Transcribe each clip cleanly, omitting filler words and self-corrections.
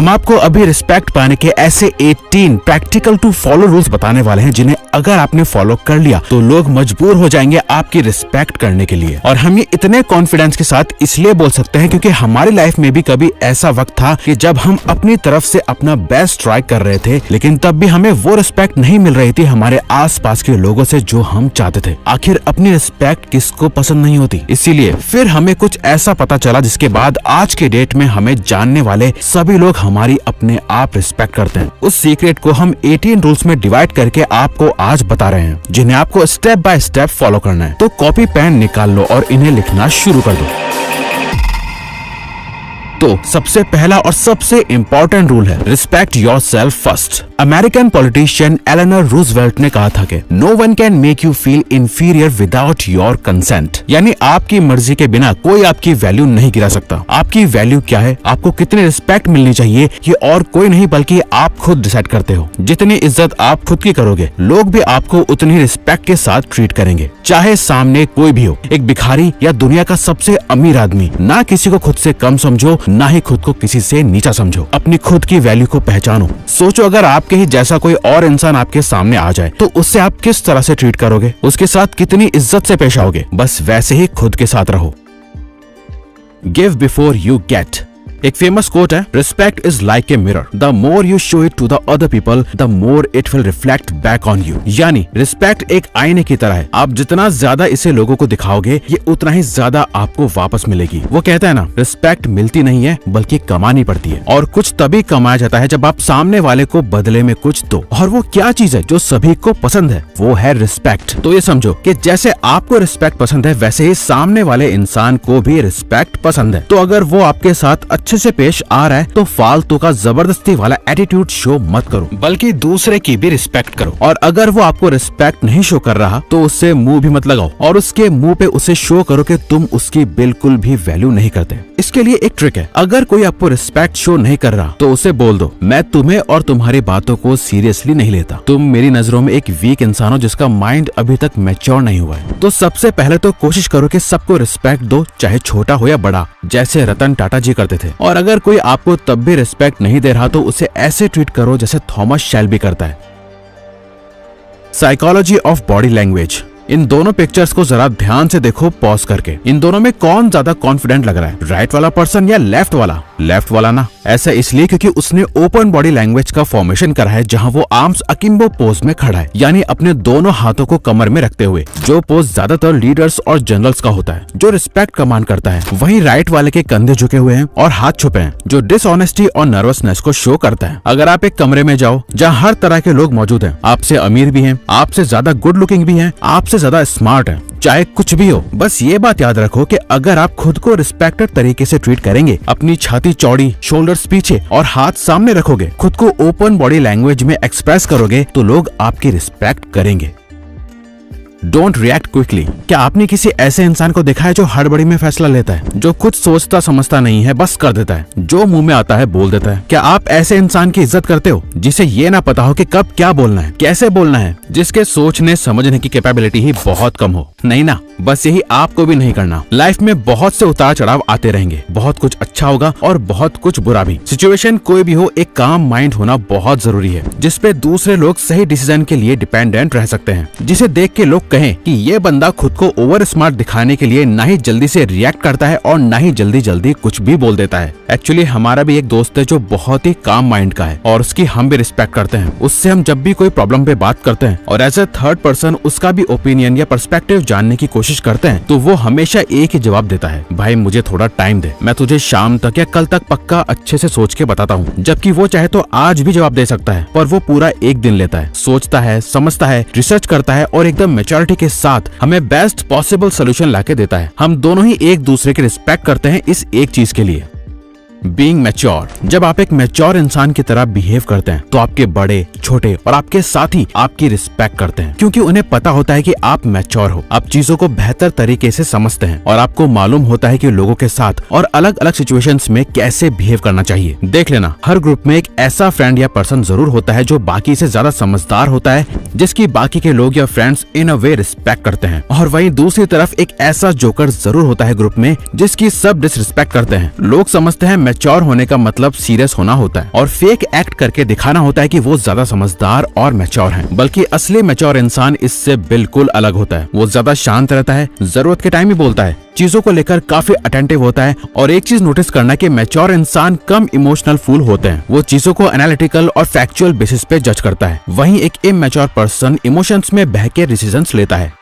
हम आपको अभी रिस्पेक्ट पाने के ऐसे 18 प्रैक्टिकल टू फॉलो रूल्स बताने वाले हैं जिन्हें अगर आपने फॉलो कर लिया तो लोग मजबूर हो जाएंगे आपकी रिस्पेक्ट करने के लिए। और हम ये इतने कॉन्फिडेंस के साथ इसलिए बोल सकते हैं क्योंकि हमारी लाइफ में भी कभी ऐसा वक्त था कि जब हम अपनी तरफ से अपना बेस्ट ट्राई कर रहे थे, लेकिन तब भी हमें वो रिस्पेक्ट नहीं मिल रही थी हमारे आसपास के लोगों से जो हम चाहते थे। आखिर अपनी रिस्पेक्ट किसको पसंद नहीं होती। इसीलिए फिर हमें कुछ ऐसा पता चला जिसके बाद आज के डेट में हमें जानने वाले सभी लोग हमारी अपने आप रिस्पेक्ट करते हैं। उस सीक्रेट को हम 18 रूल्स में डिवाइड करके आपको आज बता रहे हैं जिन्हें आपको स्टेप बाय स्टेप फॉलो करना है। तो कॉपी पेन निकाल लो और इन्हें लिखना शुरू कर दो। तो सबसे पहला और सबसे इम्पोर्टेंट रूल है respect yourself first. American politician Eleanor Roosevelt ने कहा था कि no one can make you feel inferior without your consent, यानी आपकी मर्जी के बिना कोई आपकी वैल्यू नहीं गिरा सकता। आपकी वैल्यू क्या है, आपको कितनी रिस्पेक्ट मिलनी चाहिए, ये और कोई नहीं बल्कि आप खुद डिसाइड करते हो। जितनी इज्जत आप खुद की करोगे लोग भी आपको उतनी रिस्पेक्ट के साथ ट्रीट करेंगे, चाहे सामने कोई भी हो, एक भिखारी या दुनिया का सबसे अमीर आदमी। ना किसी को खुद से कम समझो, ना ही खुद को किसी से नीचा समझो। अपनी खुद की वैल्यू को पहचानो। सोचो अगर आपके ही जैसा कोई और इंसान आपके सामने आ जाए तो उससे आप किस तरह से ट्रीट करोगे, उसके साथ कितनी इज्जत से पेश आओगे। बस वैसे ही खुद के साथ रहो। Give before you get. एक फेमस कोट है, respect is like a mirror, the more you show it to the other people the more it will reflect back on you. यानी रिस्पेक्ट एक आईने की तरह है, आप जितना ज्यादा इसे लोगों को दिखाओगे ये उतना ही ज्यादा आपको वापस मिलेगी। वो कहता है ना, रिस्पेक्ट मिलती नहीं है बल्कि कमानी पड़ती है, और कुछ तभी कमाया जाता है जब आप सामने वाले को बदले में कुछ दो। और वो क्या चीज है जो सभी को पसंद है, वो है रिस्पेक्ट। तो ये समझो कि जैसे आपको रिस्पेक्ट पसंद है वैसे ही सामने वाले इंसान को भी रिस्पेक्ट पसंद है। तो अगर वो आपके साथ अच्छे से पेश आ रहा है तो फालतू का जबरदस्ती वाला एटीट्यूड शो मत करो, बल्कि दूसरे की भी रिस्पेक्ट करो। और अगर वो आपको रिस्पेक्ट नहीं शो कर रहा तो उससे मुंह भी मत लगाओ और उसके मुंह पे उसे शो करो कि तुम उसकी बिल्कुल भी वैल्यू नहीं करते। इसके लिए एक ट्रिक है, अगर कोई आपको रिस्पेक्ट शो नहीं कर रहा तो उसे बोल दो, मैं तुम्हें और तुम्हारी बातों को सीरियसली नहीं लेता। तुम मेरी नजरों में एक वीक इंसान हो जिसका माइंड अभी तक मैच्योर नहीं हुआ है। तो सबसे पहले तो कोशिश करो कि सबको रिस्पेक्ट दो, चाहे छोटा हो या बड़ा, जैसे रतन टाटा जी करते थे। और अगर कोई आपको तब भी रिस्पेक्ट नहीं दे रहा तो उसे ऐसे ट्रीट करो जैसे थॉमस शेल्बी करता है। Psychology of body language. इन दोनों पिक्चर्स को जरा ध्यान से देखो पॉज करके। इन दोनों में कौन ज्यादा कॉन्फिडेंट लग रहा है, राइट वाला पर्सन या लेफ्ट वाला? लेफ्ट वाला ना। ऐसा इसलिए क्योंकि उसने ओपन बॉडी लैंग्वेज का फॉर्मेशन करा है जहां वो आर्म्स अकिम्बो पोज में खड़ा है, यानी अपने दोनों हाथों को कमर में रखते हुए, जो पोज ज्यादातर लीडर्स और जनरल्स का होता है जो रिस्पेक्ट कमांड करता है। वहीं राइट वाले के कंधे झुके हुए हैं और हाथ छुपे हैं, जो डिसऑनेस्टी और नर्वसनेस को शो करता है। अगर आप एक कमरे में जाओ जहाँ हर तरह के लोग मौजूद हैं, आपसे अमीर भी हैं, आपसे ज्यादा गुड लुकिंग भी हैं, आपसे ज्यादा स्मार्ट है, चाहे कुछ भी हो, बस ये बात याद रखो कि अगर आप खुद को रिस्पेक्टेड तरीके से ट्रीट करेंगे, अपनी छाती चौड़ी, शोल्डर्स पीछे और हाथ सामने रखोगे, खुद को ओपन बॉडी लैंग्वेज में एक्सप्रेस करोगे तो लोग आपकी रिस्पेक्ट करेंगे। Don't react quickly. क्या आपने किसी ऐसे इंसान को देखा है जो हड़बड़ी में फैसला लेता है, जो कुछ सोचता समझता नहीं है, बस कर देता है, जो मुंह में आता है बोल देता है? क्या आप ऐसे इंसान की इज्जत करते हो जिसे ये ना पता हो कि कब क्या बोलना है, कैसे बोलना है, जिसके सोचने समझने की कैपेबिलिटी ही बहुत कम हो? नहीं ना, बस यही आपको भी नहीं करना। लाइफ में बहुत से उतार चढ़ाव आते रहेंगे, बहुत कुछ अच्छा होगा और बहुत कुछ बुरा भी। सिचुएशन कोई भी हो, एक काम माइंड होना बहुत जरूरी है, जिसपे दूसरे लोग सही डिसीजन के लिए डिपेंडेंट रह सकते हैं, जिसे देख के लोग कहें कि ये बंदा खुद को ओवर स्मार्ट दिखाने के लिए ना ही जल्दी से रिएक्ट करता है और ना ही जल्दी जल्दी कुछ भी बोल देता है। एक्चुअली हमारा भी एक दोस्त है जो बहुत ही काम माइंड का है और उसकी हम भी रिस्पेक्ट करते हैं। उससे हम जब भी कोई प्रॉब्लम पे बात करते हैं और एज ए थर्ड पर्सन उसका भी ओपिनियन या पर्सपेक्टिव जानने की कोशिश करते हैं तो वो हमेशा एक ही जवाब देता है, भाई मुझे थोड़ा टाइम दे, मैं तुझे शाम तक या कल तक पक्का अच्छे से सोच के बताता हूँ। जबकि वो चाहे तो आज भी जवाब दे सकता है, पर वो पूरा एक दिन लेता है, सोचता है, समझता है, रिसर्च करता है और एकदम मैच्योरिटी के साथ हमें बेस्ट पॉसिबल सोल्यूशन लाके देता है। हम दोनों ही एक दूसरे की रिस्पेक्ट करते हैं इस एक चीज के लिए, बीइंग मैच्योर। जब आप एक मैच्योर इंसान की तरह बिहेव करते हैं तो आपके बड़े, छोटे और आपके साथी आपकी रिस्पेक्ट करते हैं, क्योंकि उन्हें पता होता है कि आप मैच्योर हो, आप चीजों को बेहतर तरीके से समझते हैं और आपको मालूम होता है कि लोगों के साथ और अलग अलग सिचुएशंस में कैसे बिहेव करना चाहिए। देख लेना, हर ग्रुप में एक ऐसा फ्रेंड या पर्सन जरूर होता है जो बाकी से ज्यादा समझदार होता है, जिसकी बाकी के लोग या फ्रेंड्स इन अ वे रिस्पेक्ट करते हैं, और वहीं दूसरी तरफ एक ऐसा जोकर जरूर होता है ग्रुप में जिसकी सब डिसरिस्पेक्ट करते हैं। लोग समझते हैं मैच्योर होने का मतलब सीरियस होना होता है और फेक एक्ट करके दिखाना होता है कि वो ज्यादा समझदार और मैच्योर हैं। बल्कि असली मैच्योर इंसान इससे बिल्कुल अलग होता है। वो ज्यादा शांत रहता है, जरूरत के टाइम ही बोलता है, चीजों को लेकर काफी अटेंटिव होता है। और एक चीज नोटिस करना कि मैच्योर इंसान कम इमोशनल फूल होते हैं। वो चीजों को एनालिटिकल और फैक्चुअल बेसिस पे जज करता है। वहीं एक इमैच्योर पर्सन इमोशंस में बह के डिसीजंस लेता है।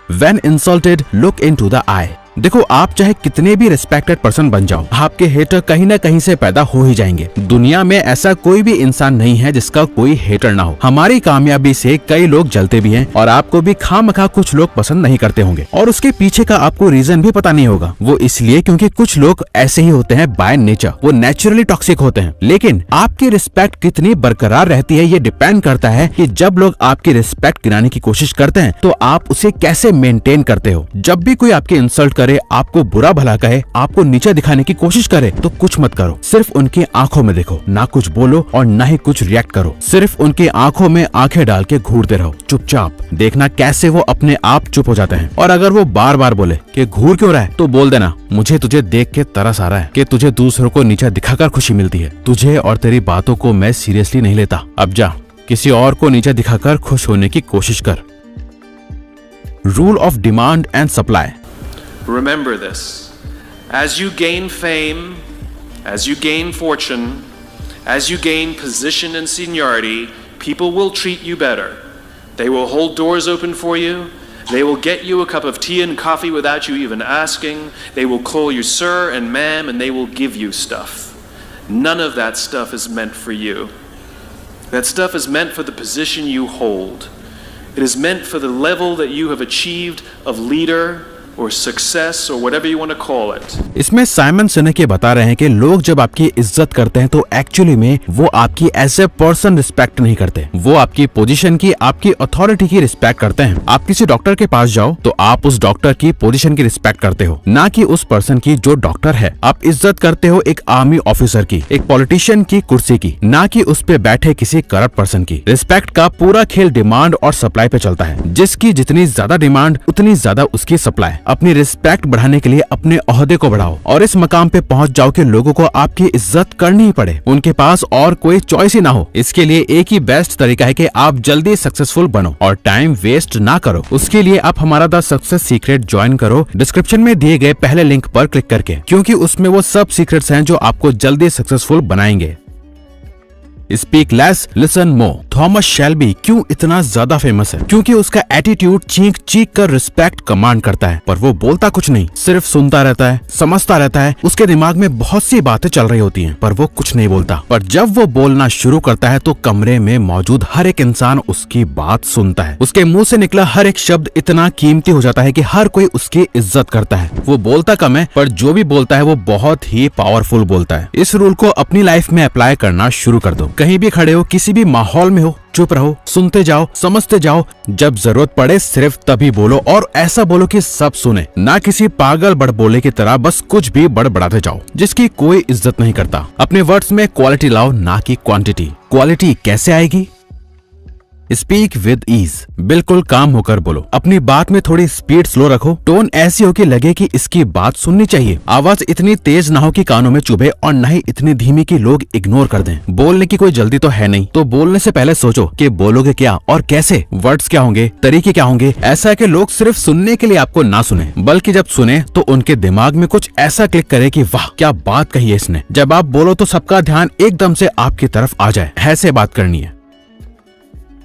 When insulted, look into the eye. देखो, आप चाहे कितने भी रिस्पेक्टेड पर्सन बन जाओ, आपके हेटर कहीं ना कहीं से पैदा हो ही जाएंगे। दुनिया में ऐसा कोई भी इंसान नहीं है जिसका कोई हेटर ना हो। हमारी कामयाबी से कई लोग जलते भी हैं और आपको भी खामखा कुछ लोग पसंद नहीं करते होंगे और उसके पीछे का आपको रीजन भी पता नहीं होगा। वो इसलिए क्योंकि कुछ लोग ऐसे ही होते हैं बाय नेचर, वो नेचुरली टॉक्सिक होते हैं। लेकिन आपकी रिस्पेक्ट कितनी बरकरार रहती है ये डिपेंड करता है कि जब लोग आपकी रिस्पेक्ट गिराने की कोशिश करते हैं तो आप उसे कैसे मेंटेन करते हो। जब भी कोई आपकी इंसल्ट करे, आपको बुरा भला कहे, आपको नीचे दिखाने की कोशिश करे तो कुछ मत करो। सिर्फ उनकी आंखों में देखो, ना कुछ बोलो और ना ही कुछ रिएक्ट करो। सिर्फ उनकी आंखों में आंखें डाल के घूरते रहो चुपचाप। देखना कैसे वो अपने आप चुप हो जाते हैं। और अगर वो बार बार बोले कि घूर क्यों रहा है तो बोल देना, मुझे तुझे देख के तरस आ रहा है कि तुझे दूसरों को नीचा दिखाकर खुशी मिलती है। तुझे और तेरी बातों को मैं सीरियसली नहीं लेता। अब जा किसी और को नीचा दिखाकर खुश होने की कोशिश कर। Rule of demand and supply. Remember this. As you gain fame, as you gain fortune, as you gain position and seniority, people will treat you better. They will hold doors open for you. They will get you a cup of tea and coffee without you even asking. They will call you sir and ma'am, and they will give you stuff. None of that stuff is meant for you. That stuff is meant for the position you hold. It is meant for the level that you have achieved of leader or success or whatever you want to call it. इसमें Simon सिनेक ये बता रहे हैं कि लोग जब आपकी इज्जत करते हैं तो एक्चुअली में वो आपकी एज ए पर्सन रिस्पेक्ट नहीं करते। वो आपकी पोजीशन की, आपकी अथॉरिटी की रिस्पेक्ट करते हैं। आप किसी डॉक्टर के पास जाओ तो आप उस डॉक्टर की पोजीशन की रिस्पेक्ट करते हो, ना कि उस पर्सन की जो डॉक्टर है। आप इज्जत करते हो एक आर्मी ऑफिसर की, एक पॉलिटिशियन की कुर्सी की, ना कि उस पे बैठे किसी करप्ट पर्सन की। रिस्पेक्ट का पूरा खेल डिमांड और सप्लाई पे चलता है। जिसकी जितनी ज्यादा डिमांड उतनी ज्यादा उसकी सप्लाई। अपनी रिस्पेक्ट बढ़ाने के लिए अपने ओहदे को बढ़ाओ और इस मकाम पे पहुंच जाओ कि लोगों को आपकी इज्जत करनी ही पड़े, उनके पास और कोई चॉइस ही ना हो। इसके लिए एक ही बेस्ट तरीका है कि आप जल्दी सक्सेसफुल बनो और टाइम वेस्ट ना करो। उसके लिए आप हमारा द सक्सेस सीक्रेट ज्वाइन करो डिस्क्रिप्शन में दिए गए पहले लिंक पर क्लिक करके, क्योंकि उसमें वो सब सीक्रेट्स हैं जो आपको जल्दी सक्सेसफुल बनाएंगे। Speak less listen more. Thomas Shelby क्यों इतना ज्यादा फेमस है? क्योंकि उसका एटीट्यूड चीख चीख कर रिस्पेक्ट कमांड करता है, पर वो बोलता कुछ नहीं, सिर्फ सुनता रहता है, समझता रहता है। उसके दिमाग में बहुत सी बातें चल रही होती हैं, पर वो कुछ नहीं बोलता। पर जब वो बोलना शुरू करता है तो कमरे में मौजूद हर एक इंसान उसकी बात सुनता है। उसके मुंह से निकला हर एक शब्द इतना कीमती हो जाता है कि हर कोई उसकी इज्जत करता है। वो बोलता कम है, पर जो भी बोलता है वो बहुत ही पावरफुल बोलता है। इस रूल को अपनी लाइफ में अप्लाई करना शुरू कर दो। कहीं भी खड़े हो, किसी भी माहौल में हो, चुप रहो, सुनते जाओ, समझते जाओ। जब जरूरत पड़े सिर्फ तभी बोलो और ऐसा बोलो कि सब सुने, ना किसी पागल बड़बोले की तरह बस कुछ भी बड़बड़ाते जाओ जिसकी कोई इज्जत नहीं करता। अपने वर्ड्स में क्वालिटी लाओ, ना कि क्वांटिटी। क्वालिटी कैसे आएगी? Speak with ease. बिल्कुल काम होकर बोलो। अपनी बात में थोड़ी स्पीड स्लो रखो। टोन ऐसी हो कि लगे कि इसकी बात सुननी चाहिए। आवाज इतनी तेज ना हो कि कानों में चुभे और न ही इतनी धीमी कि लोग इग्नोर कर दें। बोलने की कोई जल्दी तो है नहीं, तो बोलने से पहले सोचो कि बोलोगे क्या और कैसे, वर्ड्स क्या होंगे, तरीके क्या होंगे। ऐसा है कि लोग सिर्फ सुनने के लिए आपको ना सुने, बल्कि जब सुने तो उनके दिमाग में कुछ ऐसा क्लिक करे कि वाह क्या बात कही है इसने। जब आप बोलो तो सबका ध्यान एकदम से आपकी तरफ आ जाए। ऐसे बात करनी है।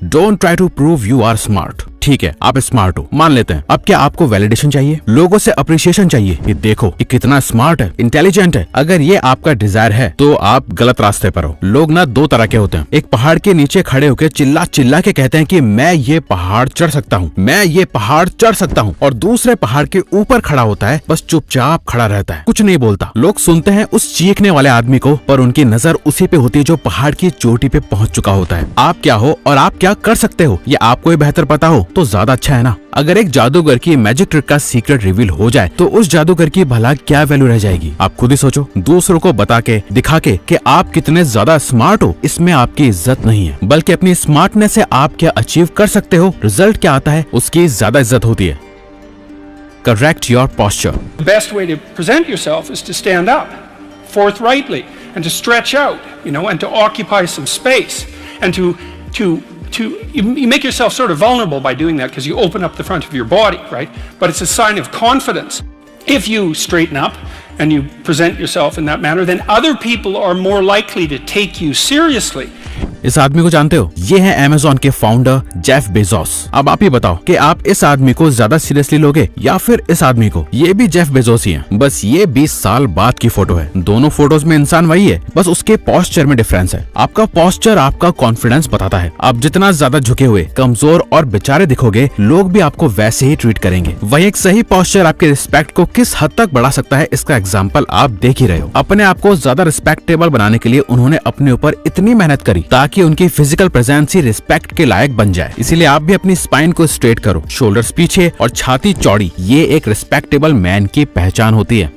Don't try to prove you are smart. ठीक है, आप स्मार्ट हो, मान लेते हैं। अब क्या आपको वैलिडेशन चाहिए? लोगों से अप्रिसिएशन चाहिए कि देखो ये कितना स्मार्ट है, इंटेलिजेंट है? अगर ये आपका डिजायर है तो आप गलत रास्ते पर हो। लोग ना दो तरह के होते हैं। एक पहाड़ के नीचे खड़े होकर चिल्ला चिल्ला के कहते हैं कि मैं ये पहाड़ चढ़ सकता हूँ, मैं ये पहाड़ चढ़ सकता हूँ, और दूसरे पहाड़ के ऊपर खड़ा होता है, बस चुपचाप खड़ा रहता है, कुछ नहीं बोलता। लोग सुनते हैं उस चीखने वाले आदमी को, पर उनकी नजर उसी पे होती है जो पहाड़ की चोटी पे पहुंच चुका होता है। आप क्या हो और आप क्या कर सकते हो ये आपको ही बेहतर पता हो तो ज्यादा अच्छा है ना। अगर एक जादूगर की मैजिक ट्रिक का सीक्रेट रिवील हो जाए तो उस जादूगर की भला क्या वैल्यू रह जाएगी? आप खुद ही सोचो। दूसरों को बता के दिखा के कि आप कितने ज्यादा स्मार्ट हो, इसमें आपकी इज्जत नहीं है, बल्कि अपनी स्मार्टनेस से आप क्या अचीव कर सकते हो, रिजल्ट क्या आता है, उसकी ज्यादा इज्जत होती है। Correct your posture. The best way to present yourself is to stand up. forthrightly and to stretch out, and to occupy some space, and you make yourself sort of vulnerable by doing that because you open up the front of your body, right? But it's a sign of confidence. If you straighten up and you present yourself in that manner, then other people are more likely to take you seriously. इस आदमी को जानते हो? ये है Amazon के founder Jeff Bezos. अब आप ही बताओ कि आप इस आदमी को ज्यादा सीरियसली लोगे या फिर इस आदमी को? ये भी जेफ बेजोस ही है, बस ये 20 साल बाद की फोटो है। दोनों फोटोज में इंसान वही है, बस उसके पोस्चर में डिफरेंस है। आपका पोस्चर आपका कॉन्फिडेंस बताता है। आप जितना ज्यादा झुके हुए, कमजोर और बेचारे दिखोगे, लोग भी आपको वैसे ही ट्रीट करेंगे। वही एक सही पोस्चर आपके रिस्पेक्ट को किस हद तक बढ़ा सकता है, इसका एग्जाम्पल आप देख ही रहे हो। अपने आप को ज्यादा रिस्पेक्टेबल बनाने के लिए उन्होंने अपने ऊपर इतनी मेहनत करी ताकि उनकी फिजिकल प्रेजेंस ही रिस्पेक्ट के लायक बन जाए। इसीलिए आप भी अपनी स्पाइन को स्ट्रेट करो, शोल्डर्स पीछे और छाती चौड़ी। ये एक रिस्पेक्टेबल मैन की पहचान होती है।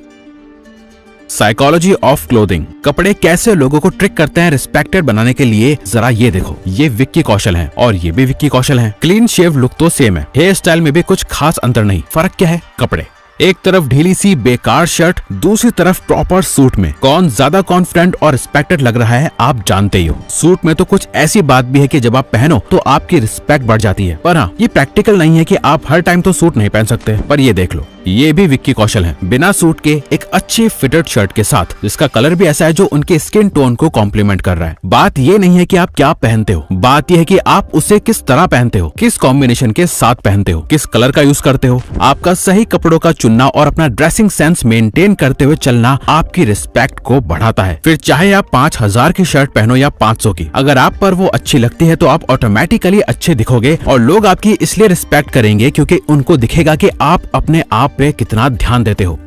साइकोलॉजी ऑफ क्लोथिंग, कपड़े कैसे लोगों को ट्रिक करते हैं रिस्पेक्टेड बनाने के लिए, जरा ये देखो। ये विक्की कौशल है और ये भी विक्की कौशल है। क्लीन शेव लुक तो सेम है, हेयर स्टाइल में भी कुछ खास अंतर नहीं। फर्क क्या है? कपड़े। एक तरफ ढीली सी बेकार शर्ट, दूसरी तरफ प्रॉपर सूट में कौन ज्यादा कॉन्फिडेंट और रिस्पेक्टेड लग रहा है आप जानते ही हो। सूट में तो कुछ ऐसी बात भी है कि जब आप पहनो तो आपकी रिस्पेक्ट बढ़ जाती है। पर हाँ, ये प्रैक्टिकल नहीं है कि आप हर टाइम तो सूट नहीं पहन सकते। पर ये देख लो, ये भी विक्की कौशल है। बिना सूट के एक अच्छी फिटेड शर्ट के साथ, जिसका कलर भी ऐसा है जो उनके स्किन टोन को कॉम्प्लीमेंट कर रहा है। बात ये नहीं है कि आप क्या पहनते हो, बात यह है कि आप उसे किस तरह पहनते हो, किस कॉम्बिनेशन के साथ पहनते हो, किस कलर का यूज करते हो। आपका सही कपड़ों का चुनना और अपना ड्रेसिंग सेंस मेंटेन करते हुए चलना आपकी रिस्पेक्ट को बढ़ाता है। फिर चाहे आप 5000 की शर्ट पहनो या 500 की, अगर आप पर वो अच्छी लगती है तो आप ऑटोमेटिकली अच्छे दिखोगे और लोग आपकी इसलिए रिस्पेक्ट करेंगे क्योंकि उनको दिखेगा कि आप अपने आप पे कितना ध्यान देते हो।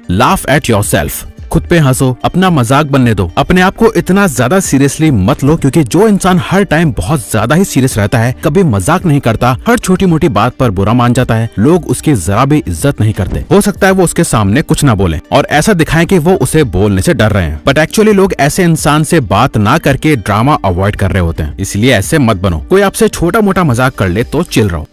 लाफ एट योरसेल्फ, खुद पे हंसो, अपना मजाक बनने दो। अपने आप को इतना ज्यादा सीरियसली मत लो, क्योंकि जो इंसान हर टाइम बहुत ज्यादा ही सीरियस रहता है, कभी मजाक नहीं करता, हर छोटी मोटी बात पर बुरा मान जाता है, लोग उसकी जरा भी इज्जत नहीं करते। हो सकता है वो उसके सामने कुछ ना बोले और ऐसा दिखाएं कि वो उसे बोलने से डर रहे हैं, बट एक्चुअली लोग ऐसे इंसान से बात ना करके ड्रामा अवॉइड कर रहे होते हैं। इसलिए ऐसे मत बनो। कोई आपसे छोटा मोटा मजाक कर ले तो चिल रहो।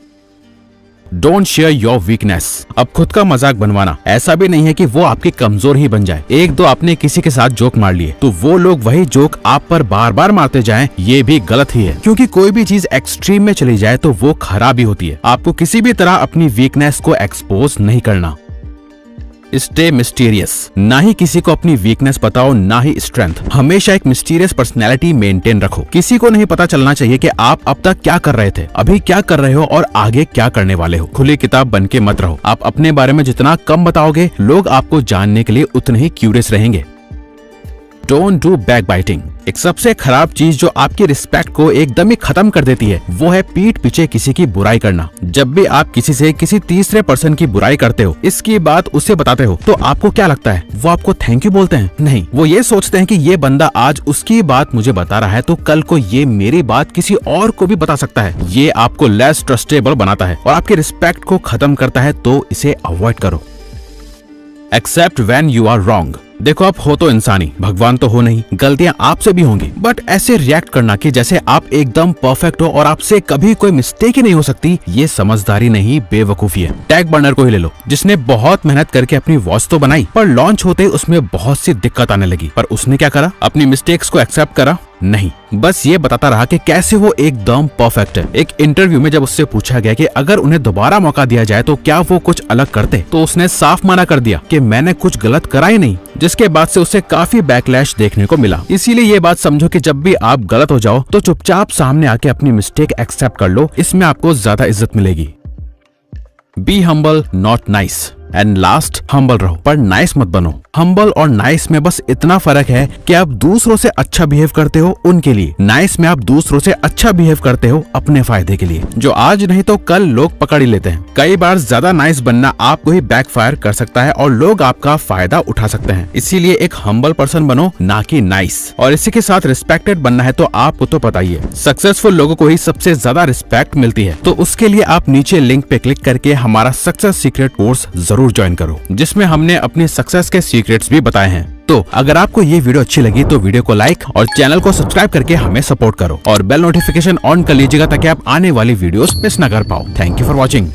डोंट शेयर योर वीकनेस, अब खुद का मजाक बनवाना ऐसा भी नहीं है कि वो आपकी कमजोर ही बन जाए। एक दो आपने किसी के साथ जोक मार लिए तो वो लोग वही जोक आप पर बार बार मारते जाएं, ये भी गलत ही है। क्योंकि कोई भी चीज एक्सट्रीम में चली जाए तो वो खराब ही होती है। आपको किसी भी तरह अपनी वीकनेस को एक्सपोज नहीं करना। स्टे मिस्टीरियस, ना ही किसी को अपनी वीकनेस बताओ ना ही स्ट्रेंथ। हमेशा एक मिस्टीरियस पर्सनैलिटी मेंटेन रखो। किसी को नहीं पता चलना चाहिए कि आप अब तक क्या कर रहे थे, अभी क्या कर रहे हो और आगे क्या करने वाले हो। खुली किताब बन के मत रहो। आप अपने बारे में जितना कम बताओगे, लोग आपको जानने के लिए उतने ही क्यूरियस रहेंगे। डोंट डू बैकबाइटिंग, एक सबसे खराब चीज जो आपकी रिस्पेक्ट को एकदम ही खत्म कर देती है, वो है पीठ पीछे किसी की बुराई करना। जब भी आप किसी से किसी तीसरे पर्सन की बुराई करते हो, इसकी बात उसे बताते हो, तो आपको क्या लगता है? वो आपको थैंक यू बोलते हैं? नहीं, वो ये सोचते हैं कि ये बंदा आज उसकी बात मुझे बता रहा है तो कल को ये मेरी बात किसी और को भी बता सकता है। ये आपको लेस ट्रस्टेबल बनाता है और आपकी रिस्पेक्ट को खत्म करता है, तो इसे अवॉइड करो। Except when you are wrong, देखो आप हो तो इंसानी, भगवान तो हो नहीं, गलतियां आपसे भी होंगी, बट ऐसे रिएक्ट करना कि जैसे आप एकदम परफेक्ट हो और आपसे कभी कोई मिस्टेक ही नहीं हो सकती, ये समझदारी नहीं, बेवकूफी है। टैग बर्नर को ही ले लो, जिसने बहुत मेहनत करके अपनी वॉच तो बनाई, पर लॉन्च होते ही उसमें बहुत सी दिक्कत आने लगी। पर उसने क्या करा? अपनी मिस्टेक्स को एक्सेप्ट करा? नहीं, बस ये बताता रहा कि कैसे वो एकदम परफेक्ट है। एक इंटरव्यू में जब उससे पूछा गया कि अगर उन्हें दोबारा मौका दिया जाए तो क्या वो कुछ अलग करते, तो उसने साफ मना कर दिया कि मैंने कुछ गलत करा ही नहीं, जिसके बाद से उसे काफी बैकलैश देखने को मिला। इसीलिए ये बात समझो कि जब भी आप गलत हो जाओ तो चुपचाप सामने आके अपनी मिस्टेक एक्सेप्ट कर लो, इसमें आपको ज्यादा इज्जत मिलेगी। Be humble not nice, and last, humble रहो पर नाइस मत बनो। हम्बल और नाइस में बस इतना फर्क है कि आप दूसरों से अच्छा बिहेव करते हो उनके लिए, नाइस में आप दूसरों से अच्छा बिहेव करते हो अपने फायदे के लिए, जो आज नहीं तो कल लोग पकड़ ही लेते हैं। कई बार ज्यादा नाइस बनना आपको ही बैकफायर कर सकता है और लोग आपका फायदा उठा सकते हैं। इसीलिए एक हम्बल पर्सन बनो, ना कि नाइस। और इसी के साथ रिस्पेक्टेड बनना है तो आपको तो पता ही है, सक्सेसफुल लोगों को ही सबसे ज्यादा रिस्पेक्ट मिलती है। तो उसके लिए आप नीचे लिंक पे क्लिक करके हमारा सक्सेस सीक्रेट कोर्स जरूर ज्वाइन करो, जिसमें हमने अपनी सक्सेस के सीक्रेट्स भी बताए हैं। तो अगर आपको ये वीडियो अच्छी लगी तो वीडियो को लाइक और चैनल को सब्सक्राइब करके हमें सपोर्ट करो और बेल नोटिफिकेशन ऑन कर लीजिएगा ताकि आप आने वाली वीडियोस मिस न कर पाओ। Thank you for watching.